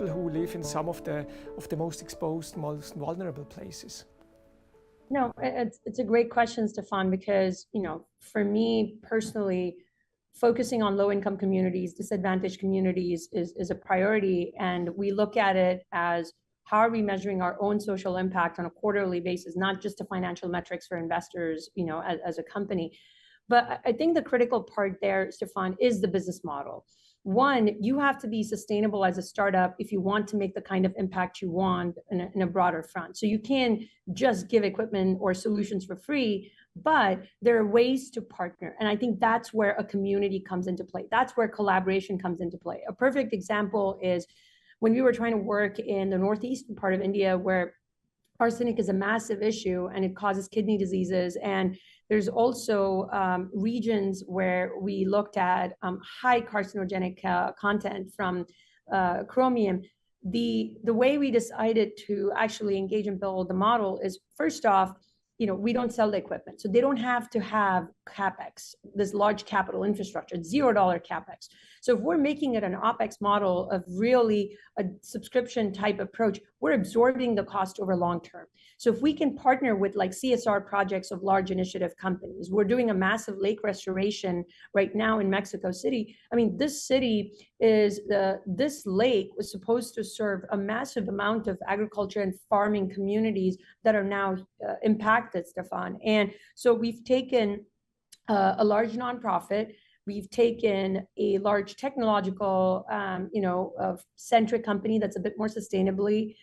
people who live in some of the most exposed, most vulnerable places? No, it's a great question, Stefan, because, you know, for me personally, focusing on low-income communities, disadvantaged communities is a priority. And we look at it as, how are we measuring our own social impact on a quarterly basis, not just the financial metrics for investors, you know, as a company. But I think the critical part there, Stefan, is the business model. One, you have to be sustainable as a startup if you want to make the kind of impact you want in a broader front. So you can't just give equipment or solutions for free, but there are ways to partner. And I think that's where a community comes into play. That's where collaboration comes into play. A perfect example is when we were trying to work in the northeastern part of India, where arsenic is a massive issue and it causes kidney diseases. And there's also regions where we looked at high carcinogenic content from chromium. The way we decided to actually engage and build the model is, first off, you know, we don't sell the equipment. So they don't have to have CAPEX, this large capital infrastructure, $0 CAPEX. So if we're making it an OPEX model of really a subscription type approach, we're absorbing the cost over long term. So if we can partner with like CSR projects of large initiative companies, we're doing a massive lake restoration right now in Mexico City. I mean, this city is, this lake was supposed to serve a massive amount of agriculture and farming communities that are now impacted, Stefan. And so we've taken a large nonprofit, we've taken a large technological, centric company that's a bit more sustainably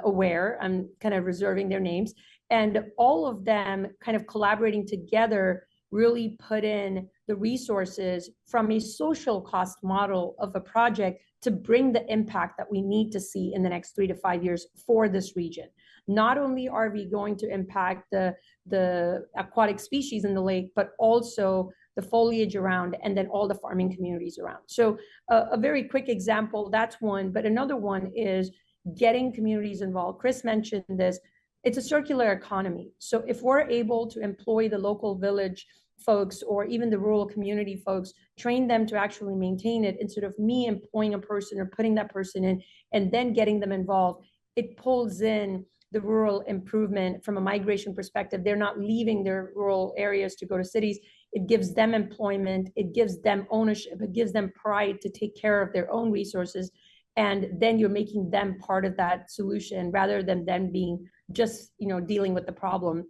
aware. I'm kind of reserving their names. And all of them kind of collaborating together really put in the resources from a social cost model of a project to bring the impact that we need to see in the next 3 to 5 years for this region. Not only are we going to impact the aquatic species in the lake, but also the foliage around, and then all the farming communities around. So a very quick example, that's one, but another one is getting communities involved. Chris mentioned this, it's a circular economy. So if we're able to employ the local village folks or even the rural community folks, train them to actually maintain it instead of me employing a person or putting that person in and then getting them involved, it pulls in the rural improvement from a migration perspective. They're not leaving their rural areas to go to cities. It gives them employment, it gives them ownership, it gives them pride to take care of their own resources. And then you're making them part of that solution rather than them being just, you know, dealing with the problem.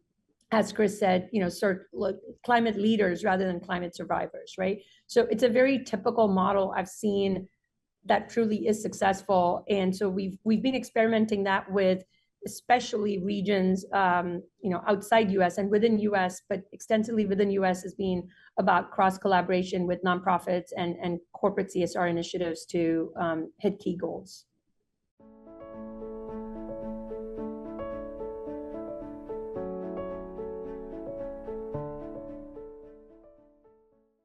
As Chris said, you know, climate leaders rather than climate survivors, right? So it's a very typical model I've seen that truly is successful. And so we've been experimenting that with especially regions, outside US and within US, but extensively within US has been about cross collaboration with nonprofits and corporate CSR initiatives to hit key goals.